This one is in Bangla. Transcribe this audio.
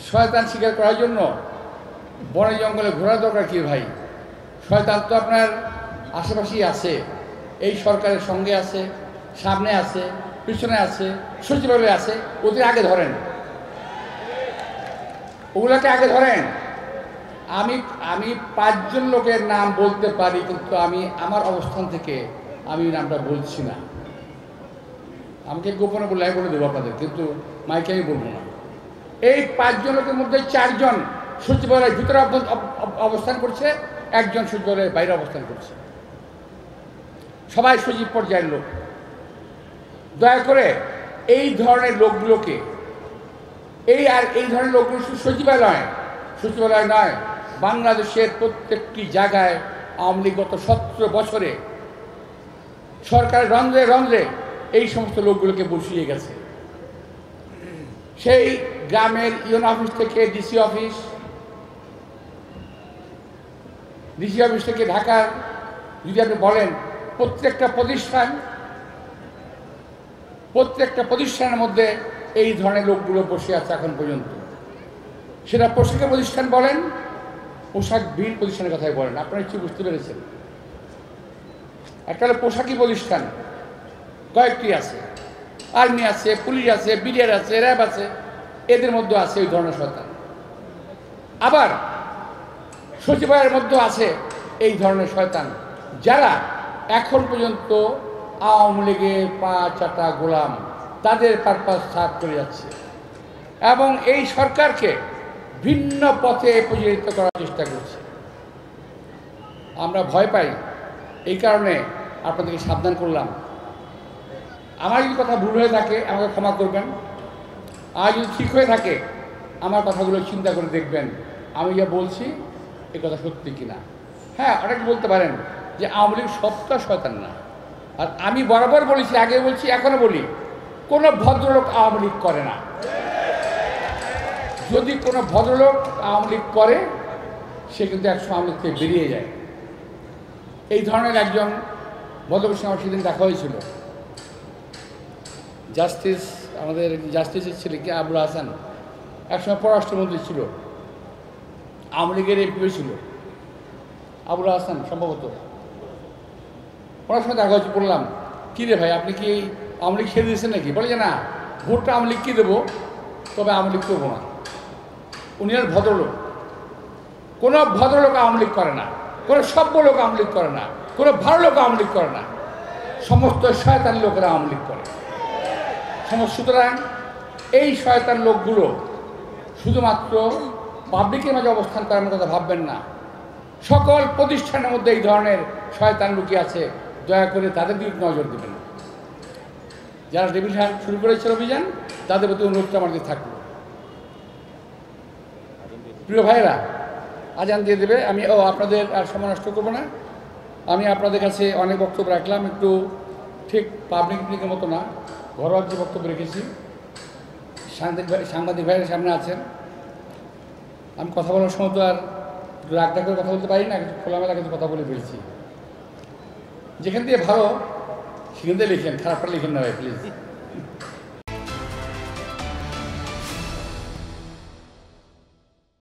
শয়তান স্বীকার করার জন্য বনে জঙ্গলে ঘোরার দরকার কি ভাই? শয়তান তো আপনার আশেপাশেই আছে, এই সরকারের সঙ্গে আছে, সামনে আছে, পিছনে আছে, সচিবালয়ে আছে। ওদের আগে ধরেন, ওগুলোকে আগে ধরেন। আমি 5 জন লোকের নাম বলতে পারি, কিন্তু আমি আমার অবস্থান থেকে আমি নামটা বলছি না। আমাকে গোপনে বলে আমি বলে দেবো আপনাদের, কিন্তু মাইকে আমি বলবো না। এই 5 জন লোকের মধ্যে 4 জন সচিবালয়ের ভিতরে অবস্থান করছে, 1 জন সচিবালয়ের বাইরে অবস্থান করছে। সবাই সচিব পর্যায়ের লোক। দয়া করে এই ধরনের লোকগুলোকে, এই ধরনের লোকগুলো শুধু সচিবালয় নয়, বাংলাদেশের প্রত্যেকটি জায়গায় আওয়ামী লীগ গত 17 বছরে সরকারের রন্ধ্রে রন্ধ্রে এই সমস্ত লোকগুলোকে বসিয়ে গেছে। সেই গ্রামের ইউএন অফিস থেকে ডিসি অফিস থেকে ঢাকার, যদি আপনি বলেন প্রত্যেকটা প্রতিষ্ঠানের মধ্যে এই ধরনের লোকগুলো বসে আছে এখন পর্যন্ত। সেটা পোশাকের প্রতিষ্ঠান বলেন, পোশাক বিল প্রতিষ্ঠানের কথাই বলেন, আপনারা একটু বুঝতে পেরেছেন। একটা হলো পোশাকি প্রতিষ্ঠান, কয়েকটি আছে, আর্মি আছে, পুলিশ আছে, বিডিআর আছে, র্যাব আছে, এদের মধ্যে আছে ওই ধরনের শয়তান। আবার সচিবালয়ের মধ্যে আছে এই ধরনের শয়তান, যারা এখন পর্যন্ত আওয়ামী লীগের পা চাটা গোলাম, তাদের পারপাস সাফ করে যাচ্ছে এবং এই সরকারকে ভিন্ন পথে পরিচালিত করার চেষ্টা করছে। আমরা ভয় পাই, এই কারণে আপনাদেরকে সাবধান করলাম। আমার যদি কথা ভুল হয়ে থাকে আমাকে ক্ষমা করবেন, আর যদি ঠিক হয়ে থাকে আমার কথাগুলো চিন্তা করে দেখবেন আমি যা বলছি এই কথা সত্যি কিনা। হ্যাঁ, অনেকে বলতে পারেন যে আওয়ামী লীগ সবটা শয়তান না, আর আমি বরাবর বলেছি, আগে বলছি, এখনো বলি, কোনো ভদ্রলোক আওয়ামী লীগ করে না। যদি কোনো ভদ্রলোক আওয়ামী লীগ করে, সে কিন্তু একসময় আওয়ামী লীগ থেকে বেরিয়ে যায়। এই ধরনের একজন ভদ্রলোকের সঙ্গে আমার সেদিন দেখা হয়েছিল। আমাদের জাস্টিসের ছেলে কি আবুল হাসান, একসময় পররাষ্ট্রমন্ত্রী ছিল, আওয়ামী লীগের এমপিও ছিল আবুল হাসান সম্ভবত। ওনার সঙ্গে দেখা হয়েছে, বললাম কী রে ভাই, আপনি কি আওয়ামী লীগ ছেড়ে দিয়েছেন নাকি? বলে যে না, ভোটটা আওয়ামী লীগ কি দেবো, তবে আওয়ামী লীগ করবো না। উনি আর ভদ্রলোক, কোনো ভদ্রলোক আওয়ামী লীগ করে না, কোনো সভ্য লোক আওয়ামী লীগ করে না, কোনো ভালো লোক আওয়ামী লীগ করে না, সমস্ত শয়তান লোকেরা আওয়ামী লীগ করে। সুতরাং এই শয়তান লোকগুলো শুধুমাত্র পাবলিকের মাঝে অবস্থান করার কথা ভাববেন না, সকল প্রতিষ্ঠানের মধ্যে এই ধরনের শয়তান লুকিয়ে আছে। দয়া করে তাদের দিকে নজর দেবেন। যারা টেবিল হ্যান্ড শুরু করেছে অভিযান, তাদের প্রতি অনুরোধটা আমাদের থাকবে। প্রিয় ভাইয়েরা, আজান দিয়ে দেবে, আমি আপনাদের আর সময় নষ্ট করবো না। আমি আপনাদের কাছে অনেক বক্তব্য রাখলাম, একটু ঠিক পাবলিকের মতো না, ঘরোয়া যে বক্তব্য রেখেছি। সাংবাদিক ভাইয়ের সামনে আছেন, আমি কথা বলার সময় তো আর রাগ করে কথা বলতে পারি না, খোলামেলা কিছু কথা বলে ফেলছি। যেখান থেকে ভালো সেখান থেকে লিখেন, খারাপটা লিখেন না ভাই প্লিজ।